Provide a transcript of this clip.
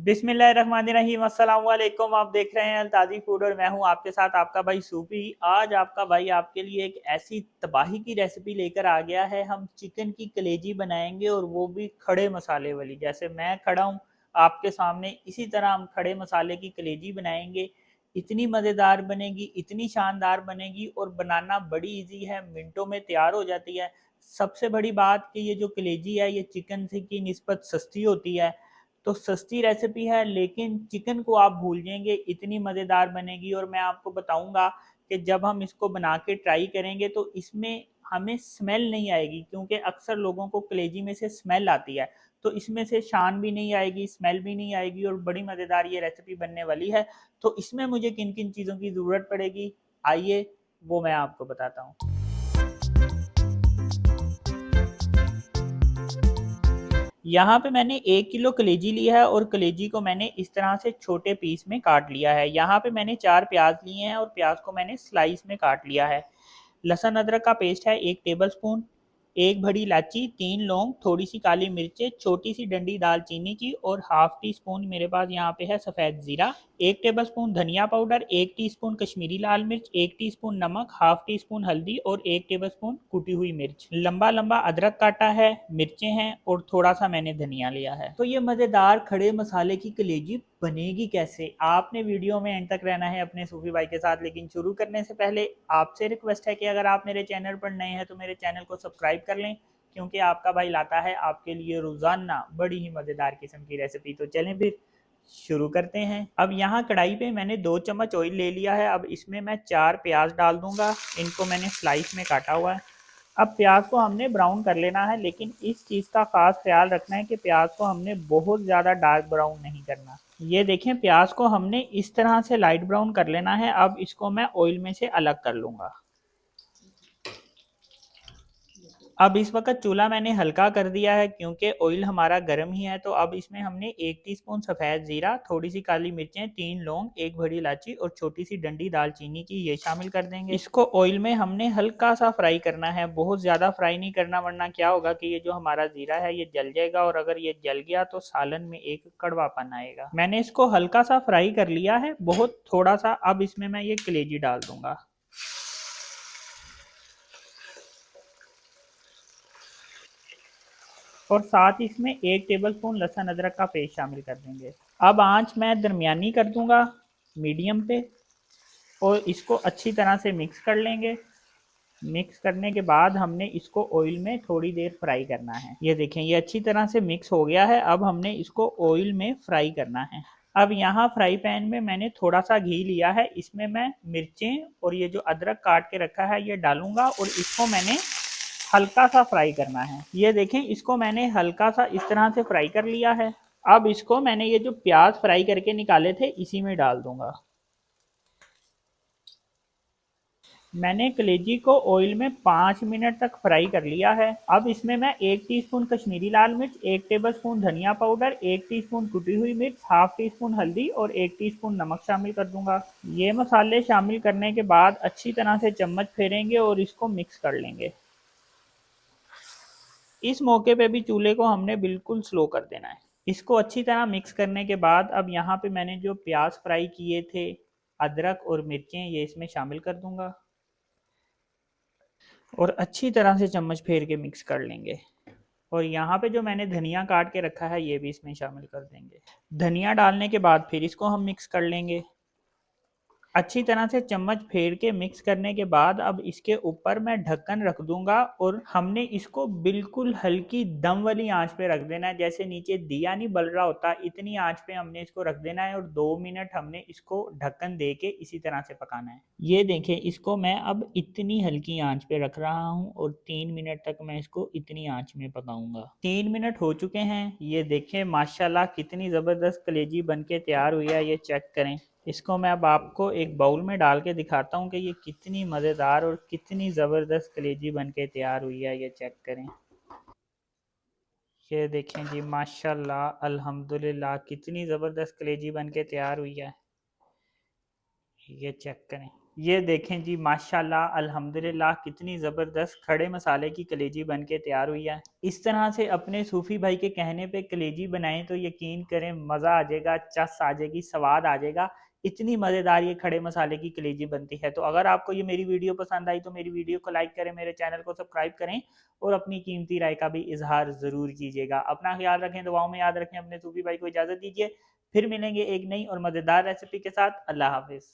बिस्मिल्लाहिर्रहमानिर्रहीम, अस्सलाम वालेकुम। आप देख रहे हैं अल्ताज़ी फूड और मैं हूं आपके साथ आपका भाई सूफी। आज आपका भाई आपके लिए एक ऐसी तबाही की रेसिपी लेकर आ गया है। हम चिकन की कलेजी बनाएंगे और वो भी खड़े मसाले वाली। जैसे मैं खड़ा हूं आपके सामने, इसी तरह हम खड़े मसाले की कलेजी बनाएंगे। इतनी मज़ेदार बनेगी, इतनी शानदार बनेगी और बनाना बड़ी इजी है, मिनटों में तैयार हो जाती है। सबसे बड़ी बात कि ये जो कलेजी है ये चिकन से की निस्बत सस्ती होती है। तो सस्ती रेसिपी है, लेकिन चिकन को आप भूल जाएंगे, इतनी मज़ेदार बनेगी। और मैं आपको बताऊंगा कि जब हम इसको बना के ट्राई करेंगे तो इसमें हमें स्मेल नहीं आएगी, क्योंकि अक्सर लोगों को कलेजी में से स्मेल आती है। तो इसमें से शान भी नहीं आएगी, स्मेल भी नहीं आएगी और बड़ी मज़ेदार ये रेसिपी बनने वाली है। तो इसमें मुझे किन किन चीज़ों की ज़रूरत पड़ेगी, आइए वो मैं आपको बताता हूँ। यहाँ पे मैंने 1 किलो कलेजी लिया है और कलेजी को मैंने इस तरह से छोटे पीस में काट लिया है। यहाँ पे मैंने 4 प्याज लिए हैं और प्याज को मैंने स्लाइस में काट लिया है। लहसुन अदरक का पेस्ट है 1 टेबलस्पून, 1 बड़ी इलायची, 3 लौंग, थोड़ी सी काली मिर्चें, छोटी सी डंडी दालचीनी की और हाफ टी स्पून मेरे पास यहाँ पे है सफ़ेद ज़ीरा, 1 टेबलस्पून धनिया पाउडर, 1 टीस्पून कश्मीरी लाल मिर्च, 1 टीस्पून नमक, हाफ टी स्पून हल्दी और 1 टेबलस्पून कुटी हुई मिर्च। लंबा लंबा अदरक काटा है, मिर्चें हैं और थोड़ा सा मैंने धनिया लिया है। तो ये मज़ेदार खड़े मसाले की कलेजी बनेगी कैसे, आपने वीडियो में एंड तक रहना है अपने सूफी भाई के साथ। लेकिन शुरू करने से पहले आपसे रिक्वेस्ट है कि अगर आप मेरे चैनल पर नए हैं तो मेरे चैनल को सब्सक्राइब कर लें, क्योंकि आपका भाई लाता है आपके लिए रोज़ाना बड़ी ही मज़ेदार किस्म की रेसिपी। तो चलें फिर शुरू करते हैं। अब यहाँ कढ़ाई पे मैंने 2 चम्मच ऑयल ले लिया है। अब इसमें मैं 4 प्याज डाल दूंगा, इनको मैंने स्लाइस में काटा हुआ है। अब प्याज को हमने ब्राउन कर लेना है, लेकिन इस चीज़ का खास ख्याल रखना है कि प्याज को हमने बहुत ज़्यादा डार्क ब्राउन नहीं करना। ये देखें, प्याज को हमने इस तरह से लाइट ब्राउन कर लेना है। अब इसको मैं ऑयल में से अलग कर लूँगा। अब इस वक्त चूल्हा मैंने हल्का कर दिया है, क्योंकि ऑयल हमारा गर्म ही है। तो अब इसमें हमने 1 टीस्पून सफ़ेद ज़ीरा, थोड़ी सी काली मिर्चें, 3 लौंग, 1 बड़ी इलायची और छोटी सी डंडी दालचीनी की ये शामिल कर देंगे। इसको ऑयल में हमने हल्का सा फ्राई करना है, बहुत ज़्यादा फ्राई नहीं करना, वरना क्या होगा कि ये जो हमारा ज़ीरा है ये जल जाएगा और अगर ये जल गया तो सालन में एक कड़वापन आएगा। मैंने इसको हल्का सा फ्राई कर लिया है, बहुत थोड़ा सा। अब इसमें मैं ये कलेजी डाल दूंगा और साथ ही इसमें 1 टेबलस्पून लहसुन अदरक का पेस्ट शामिल कर देंगे। अब आंच मैं दरमियानी कर दूंगा, मीडियम पे, और इसको अच्छी तरह से मिक्स कर लेंगे। मिक्स करने के बाद हमने इसको ऑयल में थोड़ी देर फ्राई करना है। ये देखें, ये अच्छी तरह से मिक्स हो गया है। अब हमने इसको ऑयल में फ्राई करना है। अब यहाँ फ्राई पैन में मैंने थोड़ा सा घी लिया है, इसमें मैं मिर्चें और ये जो अदरक काट के रखा है ये डालूंगा और इसको मैंने हल्का सा फ्राई करना है। ये देखें, इसको मैंने हल्का सा इस तरह से फ्राई कर लिया है। अब इसको मैंने ये जो प्याज फ्राई करके निकाले थे इसी में डाल दूंगा। मैंने कलेजी को ऑयल में 5 मिनट तक फ्राई कर लिया है। अब इसमें मैं 1 टीस्पून कश्मीरी लाल मिर्च, 1 टेबलस्पून धनिया पाउडर, 1 टीस्पून कुटी हुई मिर्च, हाफ टी स्पून हल्दी और 1 टीस्पून नमक शामिल कर दूंगा। ये मसाले शामिल करने के बाद अच्छी तरह से चम्मच फेरेंगे और इसको मिक्स कर लेंगे। इस मौके पे भी चूल्हे को हमने बिल्कुल स्लो कर देना है। इसको अच्छी तरह मिक्स करने के बाद अब यहाँ पे मैंने जो प्याज फ्राई किए थे, अदरक और मिर्चें, ये इसमें शामिल कर दूंगा और अच्छी तरह से चम्मच फेर के मिक्स कर लेंगे। और यहाँ पे जो मैंने धनिया काट के रखा है ये भी इसमें शामिल कर देंगे। धनिया डालने के बाद फिर इसको हम मिक्स कर लेंगे। अच्छी तरह से चम्मच फेर के मिक्स करने के बाद अब इसके ऊपर मैं ढक्कन रख दूंगा और हमने इसको बिल्कुल हल्की दम वाली आंच पे रख देना है। जैसे नीचे दिया नहीं बल रहा होता, इतनी आंच पे हमने इसको रख देना है और 2 मिनट हमने इसको ढक्कन दे के इसी तरह से पकाना है। ये देखें, इसको मैं अब इतनी हल्की आंच पे रख रहा हूँ और 3 मिनट तक मैं इसको इतनी आंच में पकाऊंगा। 3 मिनट हो चुके हैं। ये देखें, माशाल्लाह कितनी ज़बरदस्त कलेजी बन के तैयार हुई है, ये चेक करें। इसको मैं अब आपको एक बाउल में डाल के दिखाता हूँ कि ये कितनी मज़ेदार और कितनी ज़बरदस्त कलेजी बन के तैयार हुई है। ये चेक करें। ये देखें जी, माशाल्लाह अल्हम्दुलिल्लाह कितनी ज़बरदस्त कलेजी बन के तैयार हुई है। ये चेक करें। ये देखें जी, माशाल्लाह अल्हम्दुलिल्लाह कितनी ज़बरदस्त खड़े मसाले की कलेजी बन के तैयार हुई है। इस तरह से अपने सूफ़ी भाई के कहने पे कलेजी बनाएं तो यकीन करें मज़ा आ जाएगा, चस आ जाएगी, स्वाद आ जाएगा। इतनी मज़ेदार ये खड़े मसाले की कलेजी बनती है। तो अगर आपको ये मेरी वीडियो पसंद आई तो मेरी वीडियो को लाइक करें, मेरे चैनल को सब्सक्राइब करें और अपनी कीमती राय का भी इजहार ज़रूर कीजिएगा। अपना ख्याल रखें, दुआओं में याद रखें। अपने सूफ़ी भाई को इजाज़त दीजिए। फिर मिलेंगे एक नई और मज़ेदार रेसिपी के साथ। अल्लाह हाफ़िज़।